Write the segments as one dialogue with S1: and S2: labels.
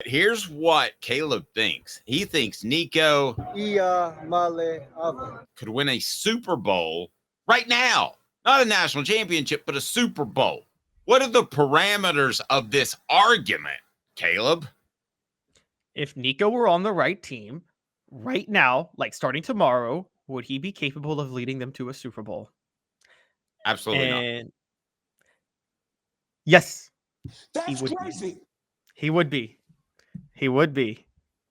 S1: Here's what Caleb thinks. He thinks Nico
S2: Iamaleava
S1: could win a Super Bowl right now. Not a national championship, but a Super Bowl. What are the parameters of this argument, Caleb?
S3: If Nico were on the right team right now, like starting tomorrow, would he be capable of leading them to a Super Bowl?
S1: Absolutely not.
S3: Yes.
S4: That's crazy.
S3: He would be. He would be.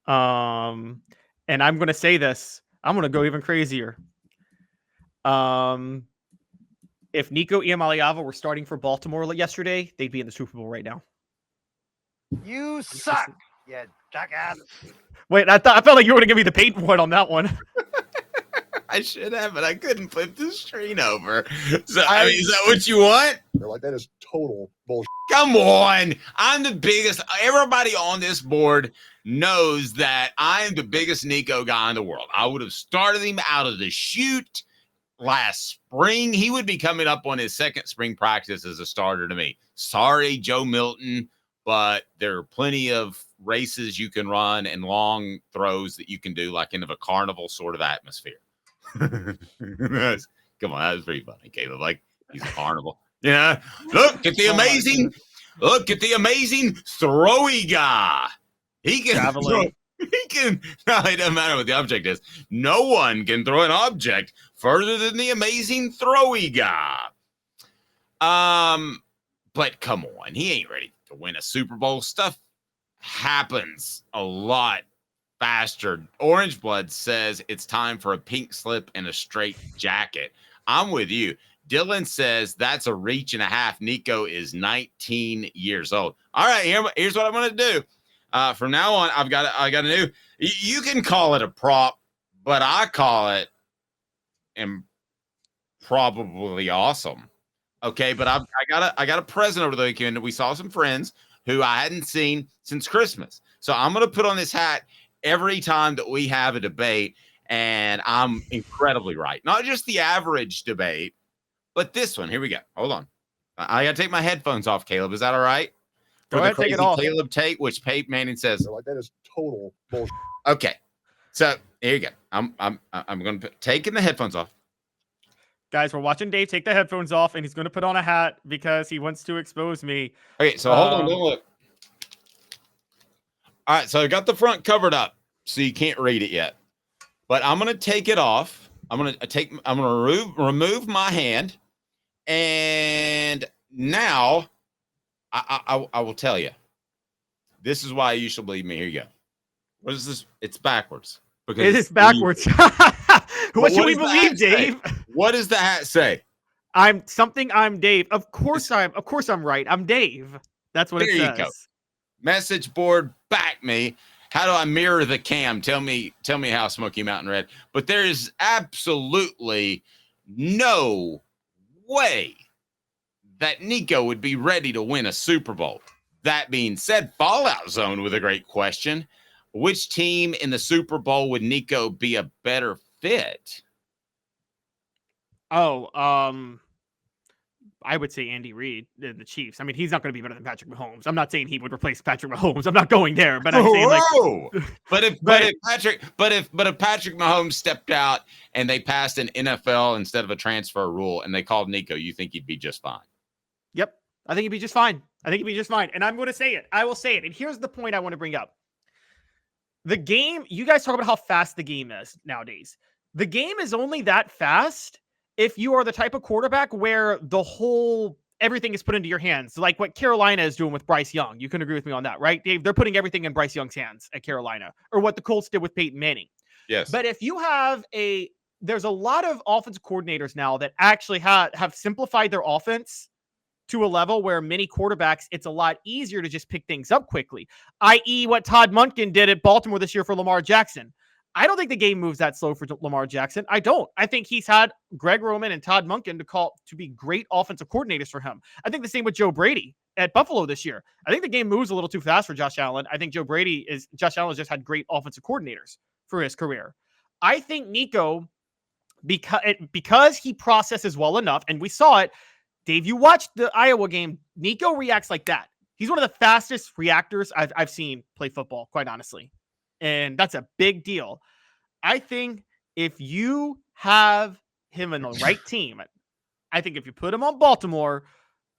S3: And I'm going to say this. I'm going to go even crazier. If Nico Iamaleava were starting for Baltimore yesterday, they'd be in the Super Bowl right now.
S5: You suck, you jackass.
S3: Wait, I felt like you were going to give me the paint point on that one.
S1: I should have, but I couldn't flip the screen over. So, I mean, is that what you want?
S4: They're like, that is total bullshit.
S1: Come on. I'm the biggest. Everybody on this board knows that I am the biggest Nico guy in the world. I would have started him out of the chute last spring. He would be coming up on his second spring practice as a starter to me. Sorry, Joe Milton, but there are plenty of races you can run and long throws that you can do like into a carnival sort of atmosphere. Come on, that was pretty funny, Caleb. Like he's a carnival. Yeah. Look at the amazing throwy guy. He can throw, no, it doesn't matter what the object is. No one can throw an object further than the amazing throwy guy. But come on, he ain't ready to win a Super Bowl. Stuff happens a lot faster. Orange Blood says it's time for a pink slip and a straight jacket. I'm with you. Dylan says that's a reach and a half. Nico is 19 years old. All right, here's what I'm going to do. From now on, I got a new. You can call it a prop, but I call it probably awesome. Okay, but I got a present over the weekend. We saw some friends who I hadn't seen since Christmas. So I'm going to put on this hat every time that we have a debate, and I'm incredibly right. Not just the average debate, but this one. Here we go. Hold on. I got to take my headphones off, Caleb. Is that all right?
S3: Go ahead, take it off.
S1: Caleb take, which Peyton Manning says.
S4: They're like, that is total bullshit.
S1: Okay. So here you go. I'm going to taking the headphones off.
S3: Guys, we're watching Dave take the headphones off, and he's going to put on a hat because he wants to expose me.
S1: Okay, so hold on. Don't look. All right, so I got the front covered up, so you can't read it yet. But I'm going to take it off. I'm going to remove my hand, and now I will tell you. This is why you should believe me. Here you go. What is this? It's backwards.
S3: Because it is backwards. What should we believe, Dave?
S1: What does the hat say?
S3: I'm Dave. Of course I'm right. I'm Dave. That's what it says. There you go.
S1: Message board, back me. How do I mirror the cam? Tell me how Smoky Mountain Red. But there is absolutely no way that Nico would be ready to win a Super Bowl. That being said, Fallout Zone with a great question. Which team in the Super Bowl would Nico be a better fit?
S3: I would say Andy Reid, the Chiefs. I mean, he's not going to be better than Patrick Mahomes. I'm not saying he would replace Patrick Mahomes. I'm not going there, but I'm saying
S1: but if Patrick Mahomes stepped out and they passed an NFL instead of a transfer rule and they called Nico, you think he'd be just fine?
S3: Yep, I think he'd be just fine. And I'm going to say it. I will say it. And here's the point I want to bring up. The game, you guys talk about how fast the game is nowadays. The game is only that fast if you are the type of quarterback where everything is put into your hands, like what Carolina is doing with Bryce Young. You can agree with me on that, right, Dave? They're putting everything in Bryce Young's hands at Carolina, or what the Colts did with Peyton Manning.
S1: Yes.
S3: But if you have there's a lot of offensive coordinators now that actually have simplified their offense to a level where many quarterbacks, it's a lot easier to just pick things up quickly, i.e. what Todd Monken did at Baltimore this year for Lamar Jackson. I don't think the game moves that slow for Lamar Jackson. I don't. I think he's had Greg Roman and Todd Monken to be great offensive coordinators for him. I think the same with Joe Brady at Buffalo this year. I think the game moves a little too fast for Josh Allen. I think Josh Allen has just had great offensive coordinators for his career. I think Nico, because he processes well enough, and we saw it, Dave, you watched the Iowa game, Nico reacts like that. He's one of the fastest reactors I've seen play football, quite honestly. And that's a big deal. I think if you have him in the right team, I think if you put him on Baltimore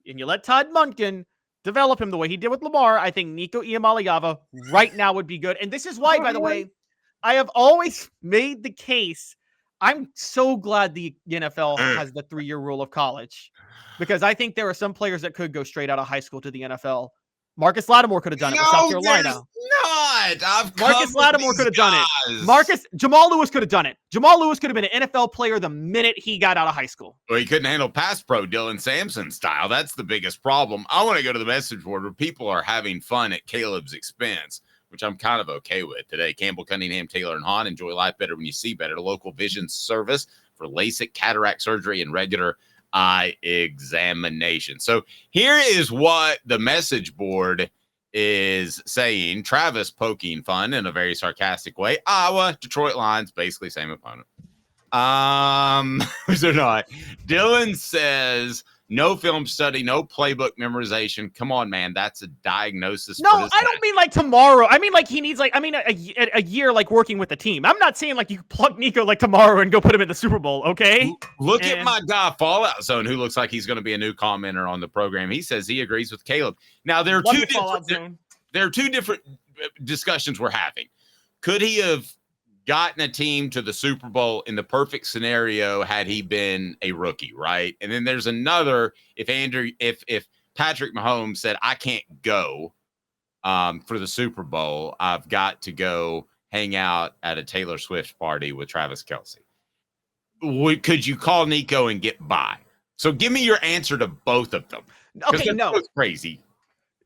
S3: and you let Todd Monken develop him the way he did with Lamar, I think Nico Iamaleava right now would be good. And this is why, by the way, I have always made the case. I'm so glad the NFL has the 3-year rule of college, because I think there are some players that could go straight out of high school to the NFL. Marcus Lattimore could have done it with South Carolina. Marcus Lattimore could have done it. Jamal Lewis could have done it. Jamal Lewis could have been an NFL player the minute he got out of high school.
S1: Well, he couldn't handle pass pro Dylan Sampson style. That's the biggest problem. I want to go to the message board where people are having fun at Caleb's expense, which I'm kind of okay with today. Campbell, Cunningham, Taylor, and Haun. Enjoy life better when you see better. Local vision service for LASIK, cataract surgery, and regular eye examination. So here is what the message board is saying. Travis poking fun in a very sarcastic way. Iowa, Detroit Lions, basically same opponent. So not. Dylan says no film study, no playbook memorization. Come on, man. That's a diagnosis.
S3: No, I don't mean like tomorrow. I mean like he needs a year like working with the team. I'm not saying like you plug Nico like tomorrow and go put him in the Super Bowl, okay?
S1: Look at my guy Fallout Zone, who looks like he's going to be a new commenter on the program. He says he agrees with Caleb. Now there are two different discussions we're having. Could he have gotten a team to the Super Bowl in the perfect scenario had he been a rookie, right? And then there's another, if Patrick Mahomes said, I can't go for the Super Bowl, I've got to go hang out at a Taylor Swift party with Travis Kelce. Could you call Nico and get by? So give me your answer to both of them.
S3: Okay, no.
S1: That's crazy.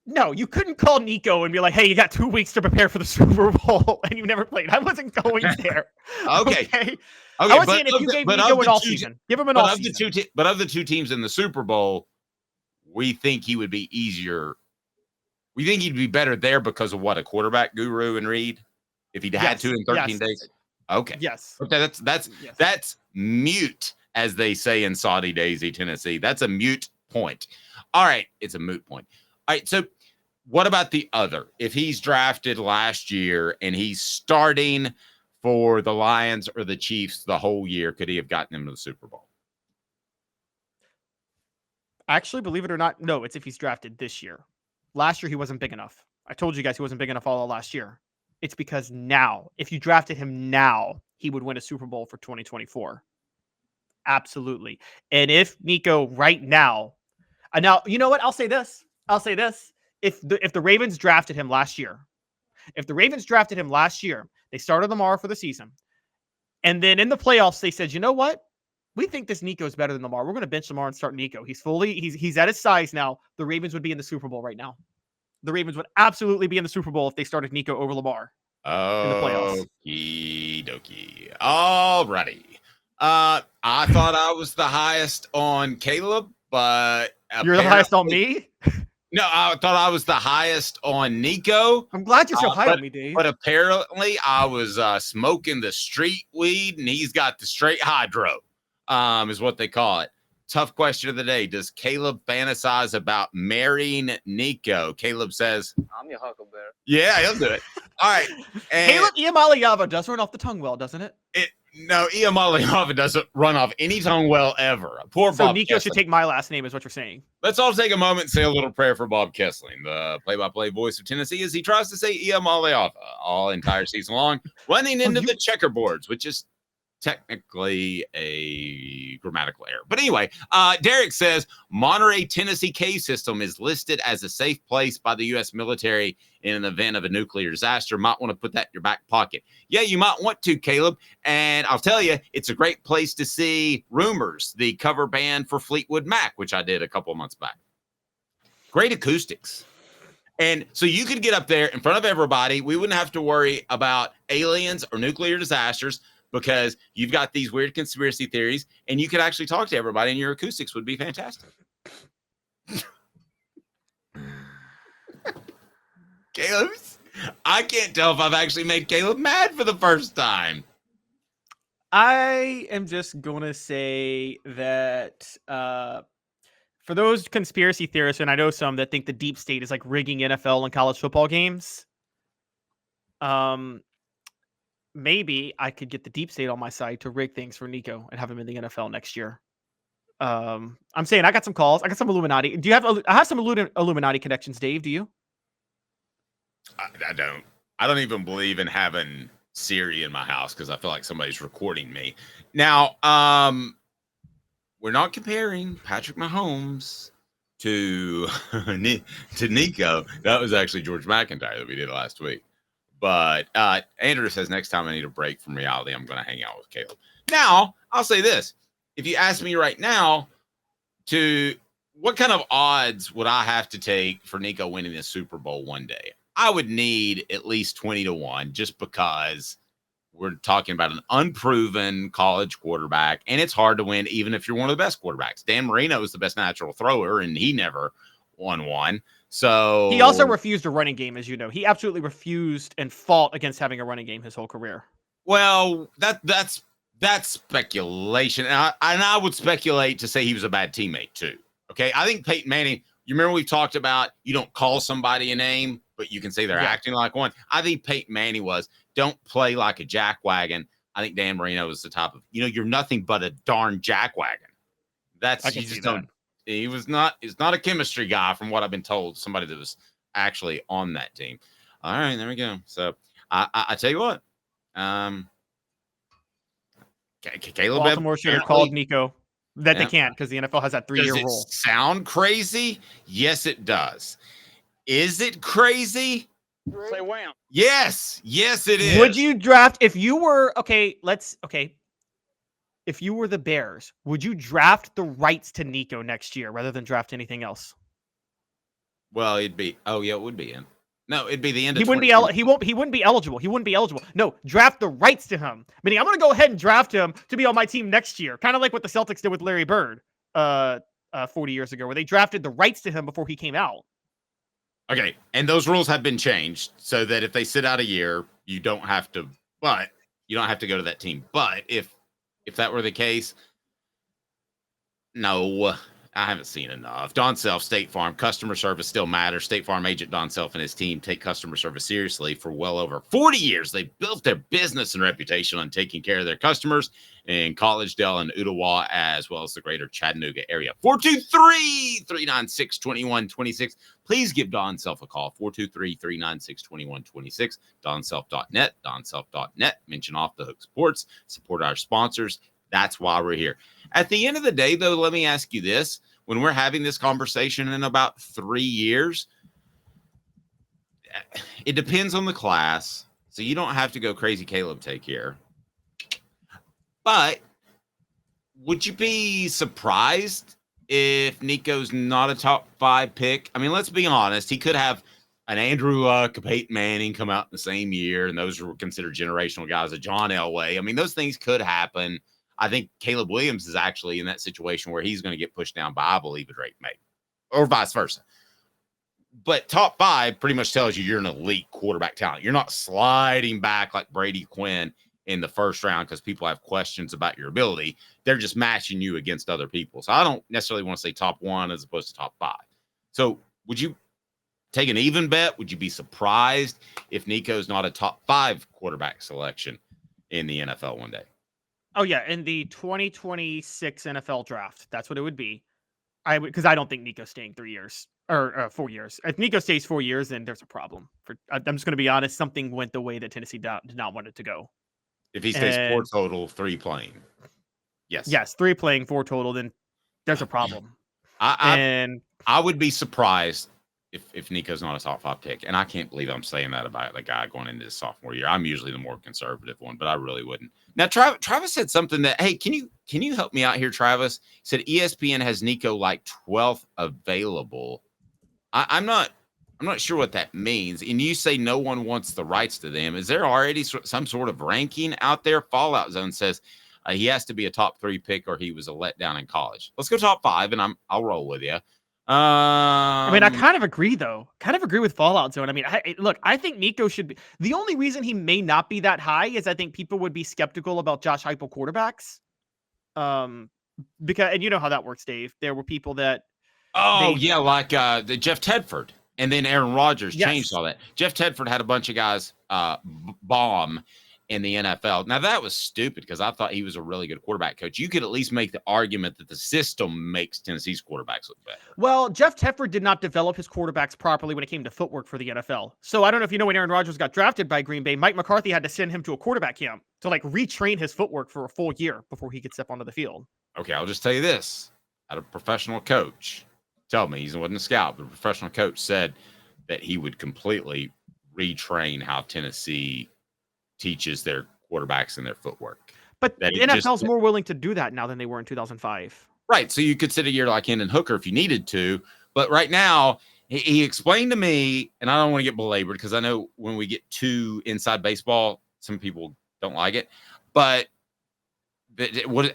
S3: No, you couldn't call Nico and be like, hey, you got 2 weeks to prepare for the Super Bowl and you never played. I wasn't going there.
S1: Okay.
S3: I was saying if you gave Nico an all-season. Give him an all-season.
S1: But of the two teams in the Super Bowl, we think he would be easier. We think he'd be better there because of what, a quarterback guru in Reed? If he'd had to in 13 days? Okay.
S3: Yes.
S1: Okay, that's mute, as they say in Saudi Daisy, Tennessee. That's a mute point. All right, it's a moot point. All right, so what about the other? If he's drafted last year and he's starting for the Lions or the Chiefs the whole year, could he have gotten him to the Super Bowl?
S3: Actually, believe it or not, no, it's if he's drafted this year. Last year, he wasn't big enough. I told you guys he wasn't big enough all of last year. It's because now, if you drafted him now, he would win a Super Bowl for 2024. Absolutely. And if Nico right now, you know what? I'll say this. If the Ravens drafted him last year, they started Lamar for the season. And then in the playoffs, they said, you know what? We think this Nico is better than Lamar. We're going to bench Lamar and start Nico. He's at his size now. The Ravens would be in the Super Bowl right now. The Ravens would absolutely be in the Super Bowl if they started Nico over Lamar in the playoffs.
S1: Okie dokie. All righty. I thought I was the highest on Caleb, but
S3: you're the highest on me?
S1: No, I thought I was the highest on Nico.
S3: I'm glad you're so high on me, Dave.
S1: But apparently I was smoking the street weed, and he's got the straight hydro, is what they call it. Tough question of the day. Does Caleb fantasize about marrying Nico? Caleb says,
S5: I'm your huckleberry.
S1: Yeah, he'll do it. All right. And
S3: Caleb Iamaleava does run off the tongue well, doesn't it?
S1: No, Iamaleava doesn't run off any tongue well ever. Poor
S3: so
S1: Bob
S3: Nico
S1: Kessling.
S3: should take my last name is what you're saying.
S1: Let's all take a moment and say a little prayer for Bob Kessling, the play-by-play voice of Tennessee, as he tries to say Iamaleava all entire season long, running into the checkerboards, which is technically a grammatical error. But anyway, Derek says Monterey, Tennessee cave system is listed as a safe place by the U.S. military in an event of a nuclear disaster. Might want to put that in your back pocket. Yeah, you might want to, Caleb. And I'll tell you, it's a great place to see Rumors, the cover band for Fleetwood Mac, which I did a couple of months back. Great acoustics. And so you could get up there in front of everybody. We wouldn't have to worry about aliens or nuclear disasters, because you've got these weird conspiracy theories, and you could actually talk to everybody, and your acoustics would be fantastic. Caleb, I can't tell if I've actually made Caleb mad for the first time.
S3: I am just going to say that For those conspiracy theorists, and I know some that think the deep state is like rigging NFL and college football games, maybe I could get the deep state on my side to rig things for Nico and have him in the NFL next year. I'm saying I got some calls. I got some Illuminati. Do you have? I have some Illuminati connections, Dave. Do you?
S1: I don't. I don't even believe in having Siri in my house because I feel like somebody's recording me. Now, we're not comparing Patrick Mahomes to Nico. That was actually George McIntyre that we did last week. But Andrew says next time I need a break from reality, I'm going to hang out with Caleb. Now, I'll say this. If you ask me right now what kind of odds would I have to take for Nico winning the Super Bowl one day? I would need at least 20-1 just because we're talking about an unproven college quarterback, and it's hard to win even if you're one of the best quarterbacks. Dan Marino is the best natural thrower, and he never won one. So
S3: he also refused a running game, as you know. He absolutely refused and fought against having a running game his whole career.
S1: Well, that's speculation, and I would speculate to say he was a bad teammate too. Okay, I think Peyton Manning. You remember we've talked about you don't call somebody a name, but you can say they're acting like one. I think Peyton Manning was don't play like a jackwagon. I think Dan Marino was the type of you're nothing but a darn jackwagon. That's you just don't. He was not. He's not a chemistry guy, from what I've been told. Somebody that was actually on that team. All right, there we go. So I tell you what. Caleb
S3: Baltimore should have called Nico. That they can't because the NFL has that 3-year rule.
S1: Does it sound crazy? Yes, it does. Is it crazy?
S5: Say wham.
S1: Yes, it is.
S3: Would you draft if you were if you were the Bears? Would you draft the rights to Nico next year rather than draft anything else?
S1: Well, it'd be. Oh yeah, it would be in. No, it'd be the end.
S3: He wouldn't be eligible. He wouldn't be eligible. No, draft the rights to him. Meaning, I'm going to go ahead and draft him to be on my team next year. Kind of like what the Celtics did with Larry Bird 40 years ago, where they drafted the rights to him before he came out.
S1: Okay, and those rules have been changed so that if they sit out a year, you don't have to. But you don't have to go to that team. But if that were the case, no. I haven't seen enough. Don Self, State Farm, customer service still matters. State Farm agent Don Self and his team take customer service seriously. For well over 40 years, they've built their business and reputation on taking care of their customers in Collegedale and Ottawa, as well as the greater Chattanooga area. 423-396-2126. Please give Don Self a call. 423-396-2126. DonSelf.net, DonSelf.net. Mention Off the Hook Sports. Support our sponsors. That's why we're here. At the end of the day, though, let me ask you this. When we're having this conversation in about 3 years, it depends on the class. So you don't have to go crazy Caleb take here. But would you be surprised if Nico's not a top 5 pick? I mean, let's be honest. He could have an Andrew Luck, a Peyton Manning come out in the same year, and those were considered generational guys, a John Elway. I mean, those things could happen. I think Caleb Williams is actually in that situation where he's going to get pushed down by, I believe, a Drake May, or vice versa. But top 5 pretty much tells you you're an elite quarterback talent. You're not sliding back like Brady Quinn in the first round because people have questions about your ability. They're just matching you against other people. So I don't necessarily want to say top 1 as opposed to top 5. So would you take an even bet? Would you be surprised if Nico's not a top 5 quarterback selection in the NFL one day?
S3: Oh, yeah. In the 2026 NFL draft, that's what it would be. Because I don't think Nico's staying 3 years or 4 years. If Nico stays 4 years, then there's a problem. I'm just going to be honest. Something went the way that Tennessee did not want it to go.
S1: If he stays 4 total, 3 playing. Yes,
S3: 3 playing, 4 total, then there's a problem.
S1: I would be surprised if Nico's not a top 5 pick. And I can't believe I'm saying that about the guy going into his sophomore year. I'm usually the more conservative one, but I really wouldn't. Now, Travis said something that, hey, can you help me out here, Travis? He said ESPN has Nico like 12th available. I'm not sure what that means. And you say no one wants the rights to them. Is there already some sort of ranking out there? Fallout Zone says he has to be a top 3 pick or he was a letdown in college. Let's go top 5, and I'll roll with you.
S3: I mean, I kind of agree, though. Kind of agree with Fallout Zone. I mean, I think Nico should be. The only reason he may not be that high is I think people would be skeptical about Josh Heupel quarterbacks. Because, and you know how that works, Dave. There were people that
S1: Oh,
S3: They
S1: yeah, like the Jeff Tedford. And then Aaron Rodgers changed
S3: Yes.
S1: all that. Jeff Tedford had a bunch of guys bomb in the NFL. Now, that was stupid because I thought he was a really good quarterback coach. You could at least make the argument that the system makes Tennessee's quarterbacks look better.
S3: Well, Jeff Tedford did not develop his quarterbacks properly when it came to footwork for the NFL. So I don't know if you know, when Aaron Rodgers got drafted by Green Bay, Mike McCarthy had to send him to a quarterback camp to like retrain his footwork for a full year before he could step onto the field.
S1: Okay, I'll just tell you this. I had a professional coach tell me, he wasn't a scout, but a professional coach said that he would completely retrain how Tennessee teaches their quarterbacks and their footwork.
S3: But
S1: That
S3: the
S1: it
S3: NFL's
S1: just-
S3: more willing to do that now than they were in 2005.
S1: Right. So you could sit a year like Hendon Hooker if you needed to. But right now, he explained to me, and I don't want to get belabored because I know when we get too inside baseball, some people don't like it. But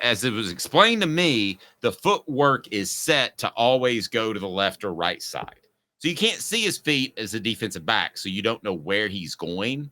S1: as it was explained to me, the footwork is set to always go to the left or right side. So you can't see his feet as a defensive back, so you don't know where he's going.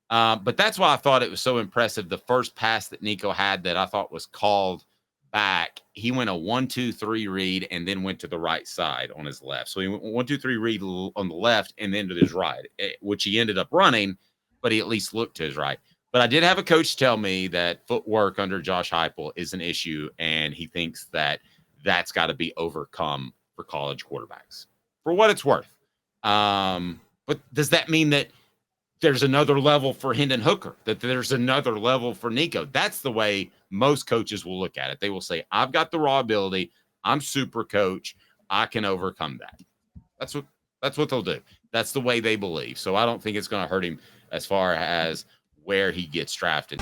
S1: But that's why I thought it was so impressive. The first pass that Nico had that I thought was called back, he went a 1-2-3 read and then went to the right side on his left. So he went 1-2-3 read on the left and then to his right, which he ended up running, but he at least looked to his right. But I did have a coach tell me that footwork under Josh Heupel is an issue, and he thinks that that's got to be overcome for college quarterbacks, for what it's worth. But does that mean that there's another level for Hendon Hooker, that there's another level for Nico? That's the way most coaches will look at it. They will say, I've got the raw ability. I'm super coach. I can overcome that. That's what they'll do. That's the way they believe. So I don't think it's going to hurt him as far as where he gets drafted.